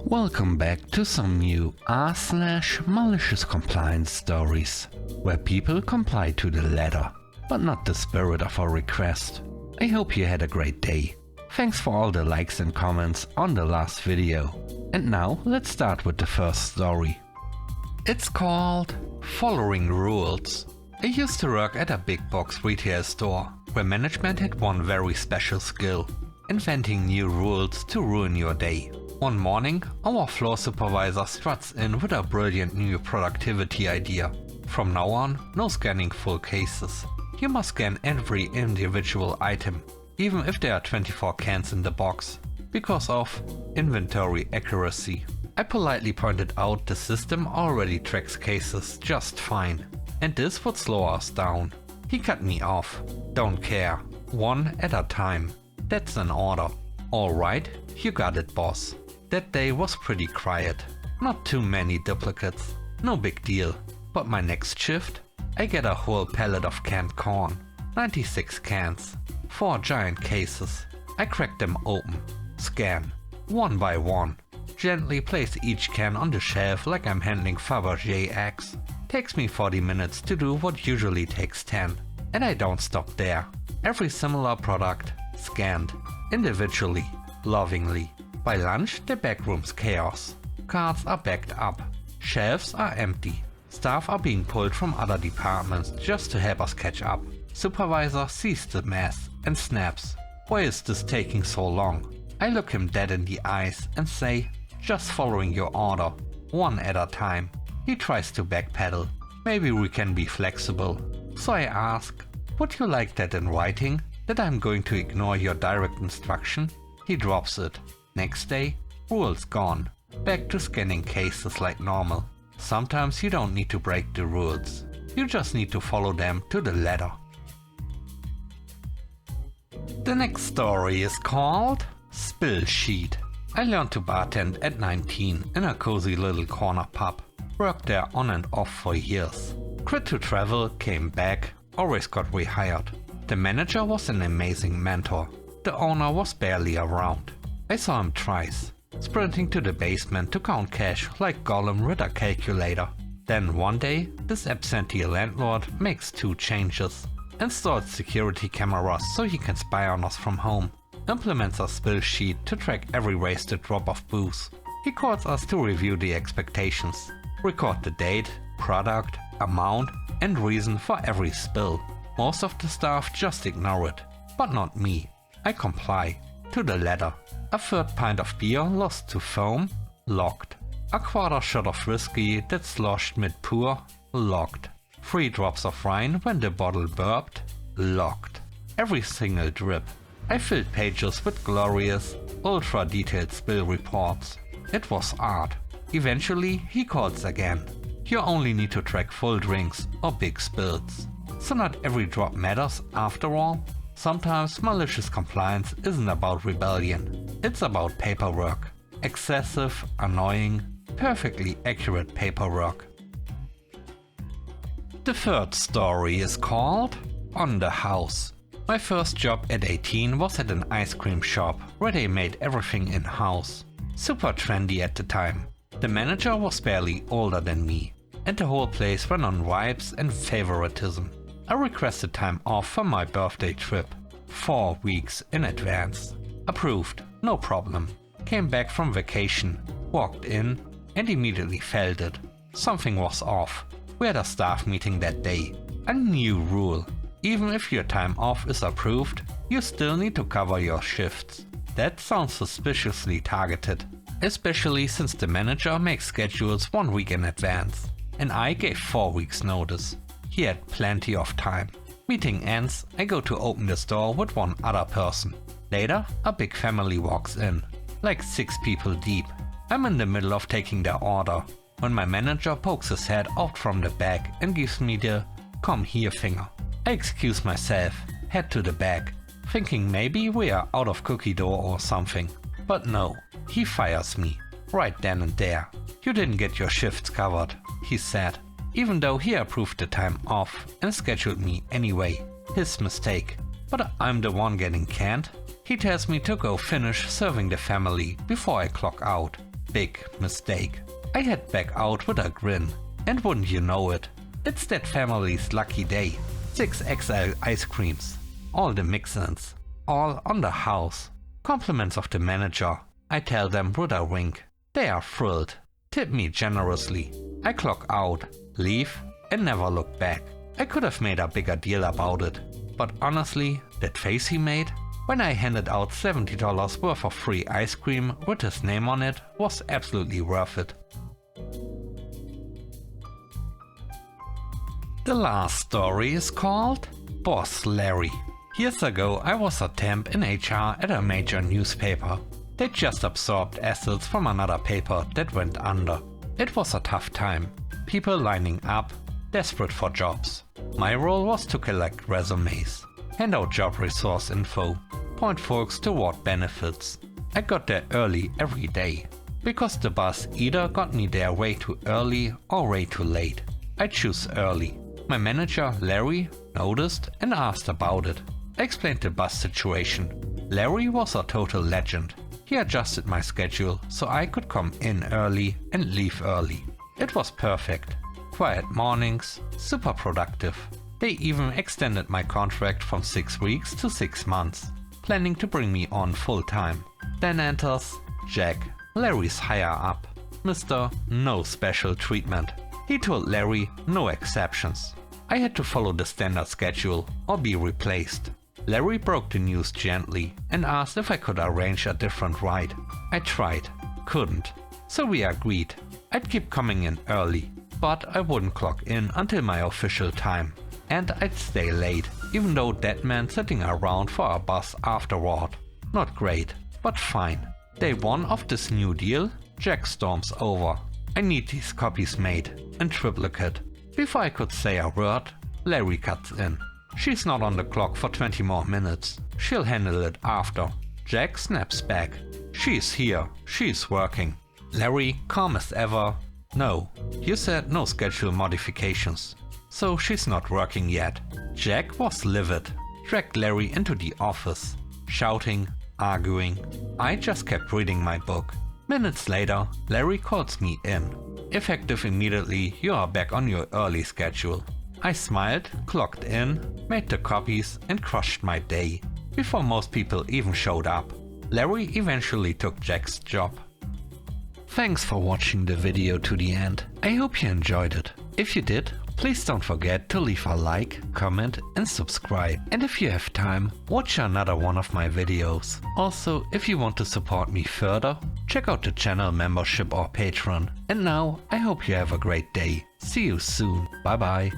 Welcome back to some new r/malicious compliance stories, where people comply to the letter, but not the spirit of a request. I hope you had a great day. Thanks for all the likes and comments on the last video. And now let's start with the first story. It's called Following Rules. I used to work at a big box retail store, where management had one very special skill: inventing new rules to ruin your day. One morning, our floor supervisor struts in with a brilliant new productivity idea. From now on, no scanning full cases. You must scan every individual item, even if there are 24 cans in the box, because of inventory accuracy. I politely pointed out the system already tracks cases just fine, and this would slow us down. He cut me off. Don't care. One at a time. That's an order. Alright, you got it, boss. That day was pretty quiet. Not too many duplicates. No big deal. But my next shift, I get a whole pallet of canned corn. 96 cans. 4 giant cases. I crack them open. Scan. One by one. Gently place each can on the shelf like I'm handling Fabergé eggs. Takes me 40 minutes to do what usually takes 10. And I don't stop there. Every similar product scanned. Individually. Lovingly. By lunch, the backroom's chaos. Carts are backed up. Shelves are empty. Staff are being pulled from other departments just to help us catch up. Supervisor sees the mess and snaps. Why is this taking so long? I look him dead in the eyes and say, just following your order, one at a time. He tries to backpedal. Maybe we can be flexible. So I ask, would you like that in writing? That I'm going to ignore your direct instruction? He drops it. Next day, rules gone. Back to scanning cases like normal. Sometimes you don't need to break the rules. You just need to follow them to the letter. The next story is called Spill Sheet. I learned to bartend at 19 in a cozy little corner pub. Worked there on and off for years. Quit to travel, came back, always got rehired. The manager was an amazing mentor. The owner was barely around. I saw him twice, sprinting to the basement to count cash like Gollum with a calculator. Then one day, this absentee landlord makes 2 changes. Installs security cameras so he can spy on us from home. Implements a spill sheet to track every wasted drop of booze. He calls us to review the expectations. Record the date, product, amount and reason for every spill. Most of the staff just ignore it, but not me. I comply. To the letter. A 3rd pint of beer lost to foam, locked. A 1/4 shot of whiskey that sloshed mid-pour, locked. 3 drops of wine when the bottle burped, locked. Every single drip. I filled pages with glorious, ultra-detailed spill reports. It was art. Eventually he calls again. You only need to track full drinks or big spills. So not every drop matters after all. Sometimes malicious compliance isn't about rebellion. It's about paperwork. Excessive, annoying, perfectly accurate paperwork. The 3rd story is called On the House. My first job at 18 was at an ice cream shop where they made everything in-house. Super trendy at the time. The manager was barely older than me, and the whole place ran on vibes and favoritism. I requested time off for my birthday trip, 4 weeks in advance. Approved, no problem. Came back from vacation, walked in and immediately felt it. Something was off. We had a staff meeting that day. A new rule. Even if your time off is approved, you still need to cover your shifts. That sounds suspiciously targeted, especially since the manager makes schedules 1 week in advance, and I gave 4 weeks notice. He had plenty of time. Meeting ends, I go to open the store with one other person. Later, a big family walks in, like 6 people deep. I'm in the middle of taking their order, when my manager pokes his head out from the back and gives me the "come here" finger. I excuse myself, head to the back, thinking maybe we are out of cookie dough or something. But no, he fires me, right then and there. You didn't get your shifts covered, he said. Even though he approved the time off and scheduled me anyway. His mistake. But I'm the one getting canned. He tells me to go finish serving the family before I clock out. Big mistake. I head back out with a grin. And wouldn't you know it, it's that family's lucky day. 6 XL ice creams. All the mix-ins. All on the house. Compliments of the manager. I tell them with a wink. They are thrilled. Tip me generously. I clock out, leave, and never look back. I could have made a bigger deal about it. But honestly, that face he made when I handed out $70 worth of free ice cream with his name on it was absolutely worth it. The last story is called Boss Larry. Years ago I was a temp in HR at a major newspaper. They just absorbed assets from another paper that went under. It was a tough time. People lining up, desperate for jobs. My role was to collect resumes, hand out job resource info, point folks toward benefits. I got there early every day, because the bus either got me there way too early or way too late. I choose early. My manager, Larry, noticed and asked about it. I explained the bus situation. Larry was a total legend. He adjusted my schedule so I could come in early and leave early. It was perfect. Quiet mornings, super productive. They even extended my contract from 6 weeks to 6 months, planning to bring me on full time. Then enters Jack, Larry's higher up. Mr. No Special Treatment. He told Larry no exceptions. I had to follow the standard schedule or be replaced. Larry broke the news gently and asked if I could arrange a different ride. I tried, couldn't. So we agreed. I'd keep coming in early, but I wouldn't clock in until my official time. And I'd stay late, even though that meant sitting around for a bus afterward. Not great, but fine. Day 1 of this new deal, Jack storms over. I need these copies made, in triplicate. Before I could say a word, Larry cuts in. She's not on the clock for 20 more minutes. She'll handle it after. Jack snaps back. She's here. She's working. Larry, calm as ever. No, you said no schedule modifications. So she's not working yet. Jack was livid. Dragged Larry into the office. Shouting, arguing. I just kept reading my book. Minutes later, Larry calls me in. Effective immediately, you are back on your early schedule. I smiled, clocked in, made the copies and crushed my day, before most people even showed up. Larry eventually took Jack's job. Thanks for watching the video to the end. I hope you enjoyed it. If you did, please don't forget to leave a like, comment and subscribe. And if you have time, watch another one of my videos. Also, if you want to support me further, check out the channel membership or Patreon. And now, I hope you have a great day. See you soon. Bye bye.